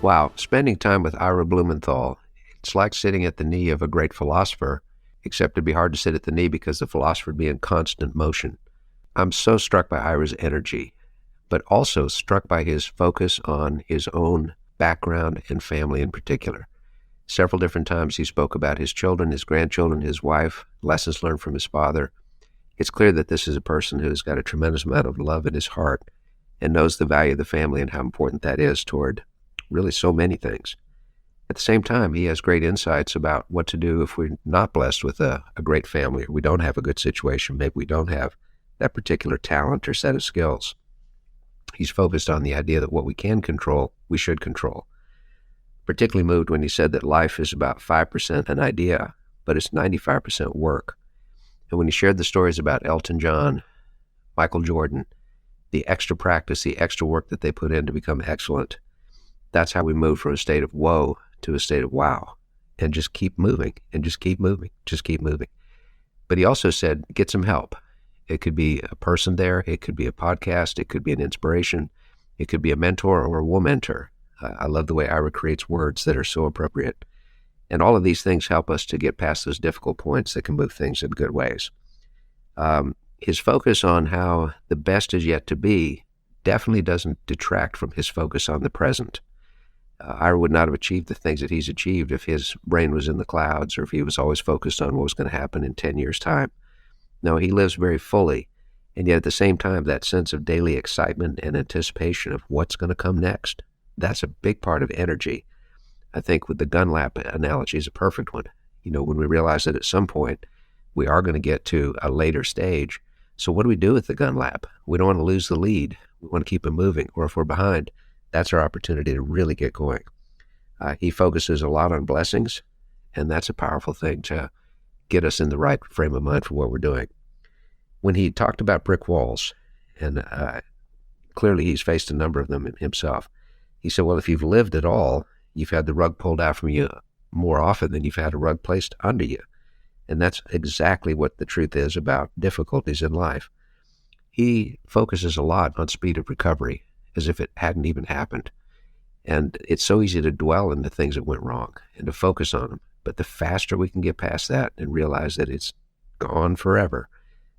Wow, spending time with Ira Blumenthal, it's like sitting at the knee of a great philosopher, except it'd be hard to sit at the knee because the philosopher would be in constant motion. I'm so struck by Ira's energy, but also struck by his focus on his own background and family in particular. Several different times he spoke about his children, his grandchildren, his wife, lessons learned from his father. It's clear that this is a person who's got a tremendous amount of love in his heart and knows the value of the family and how important that is toward really so many things. At the same time, he has great insights about what to do if we're not blessed with a great family, or we don't have a good situation, maybe we don't have that particular talent or set of skills. He's focused on the idea that what we can control, we should control. Particularly moved when he said that life is about 5% an idea, but it's 95% work. And when he shared the stories about Elton John, Michael Jordan, the extra practice, the extra work that they put in to become excellent, that's how we move from a state of whoa to a state of wow, and just keep moving, and just keep moving, just keep moving. But he also said, get some help. It could be a person there, it could be a podcast, it could be an inspiration, it could be a mentor or a womentor. I love the way Ira creates words that are so appropriate. And all of these things help us to get past those difficult points that can move things in good ways. His focus on how the best is yet to be definitely doesn't detract from his focus on the present. Ira would not have achieved the things that he's achieved if his brain was in the clouds or if he was always focused on what was going to happen in 10 years' time. No, he lives very fully, and yet at the same time, that sense of daily excitement and anticipation of what's going to come next, that's a big part of energy. I think with the gun lap analogy is a perfect one. You know, when we realize that at some point we are going to get to a later stage, so what do we do with the gun lap? We don't want to lose the lead. We want to keep it moving, or if we're behind, that's our opportunity to really get going. He focuses a lot on blessings, and that's a powerful thing to get us in the right frame of mind for what we're doing. When he talked about brick walls, and clearly he's faced a number of them himself, he said, well, if you've lived at all, you've had the rug pulled out from you more often than you've had a rug placed under you. And that's exactly what the truth is about difficulties in life. He focuses a lot on speed of recovery, as if it hadn't even happened. And it's so easy to dwell in the things that went wrong and to focus on them. But the faster we can get past that and realize that it's gone forever,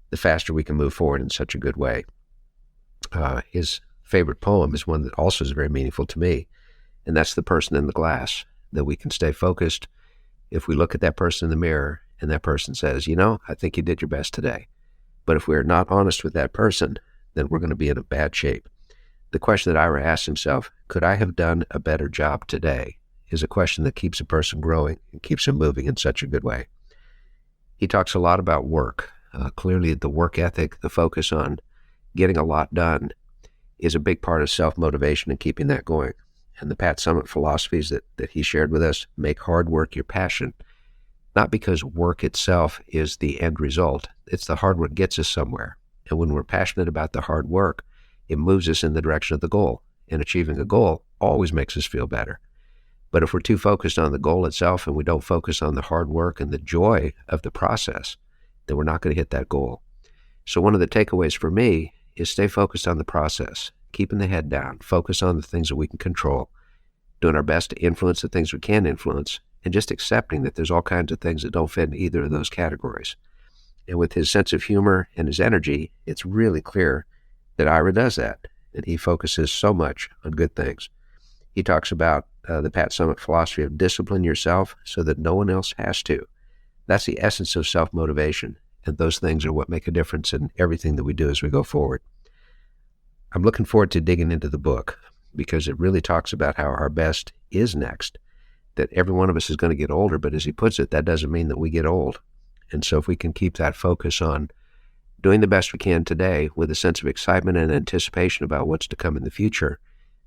the faster we can move forward in such a good way. His favorite poem is one that also is very meaningful to me, and that's The Person in the Glass, that we can stay focused if we look at that person in the mirror and that person says, you know, I think you did your best today. But if we're not honest with that person, then we're going to be in a bad shape. The question that Ira asks himself, could I have done a better job today, is a question that keeps a person growing and keeps him moving in such a good way. He talks a lot about work. Clearly, the work ethic, the focus on getting a lot done is a big part of self-motivation and keeping that going. And the Pat Summitt philosophies that he shared with us, make hard work your passion, not because work itself is the end result. It's the hard work gets us somewhere. And when we're passionate about the hard work, it moves us in the direction of the goal. And achieving a goal always makes us feel better. But if we're too focused on the goal itself and we don't focus on the hard work and the joy of the process, then we're not going to hit that goal. So one of the takeaways for me is stay focused on the process, keeping the head down, focus on the things that we can control, doing our best to influence the things we can influence, and just accepting that there's all kinds of things that don't fit in either of those categories. And with his sense of humor and his energy, it's really clear that Ira does that, and he focuses so much on good things. He talks about the Pat Summitt philosophy of discipline yourself so that no one else has to. That's the essence of self-motivation, and those things are what make a difference in everything that we do as we go forward. I'm looking forward to digging into the book because it really talks about how our best is next, that every one of us is going to get older, but as he puts it, that doesn't mean that we get old. And so if we can keep that focus on doing the best we can today with a sense of excitement and anticipation about what's to come in the future,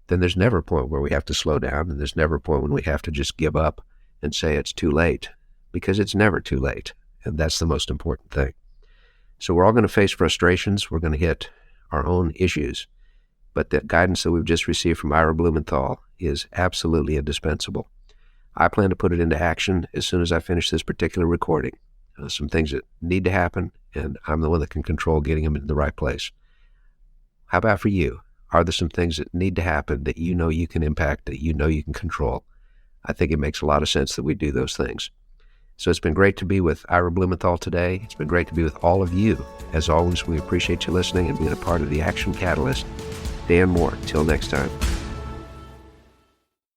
then there's never a point where we have to slow down, and there's never a point when we have to just give up and say it's too late, because it's never too late, and that's the most important thing. So we're all going to face frustrations. We're going to hit our own issues, but the guidance that we've just received from Ira Blumenthal is absolutely indispensable. I plan to put it into action as soon as I finish this particular recording. Some things that need to happen, and I'm the one that can control getting them in the right place. How about for you? Are there some things that need to happen that you know you can impact, that you know you can control? I think it makes a lot of sense that we do those things. So it's been great to be with Ira Blumenthal today. It's been great to be with all of you. As always, we appreciate you listening and being a part of the Action Catalyst. Dan Moore. Till next time.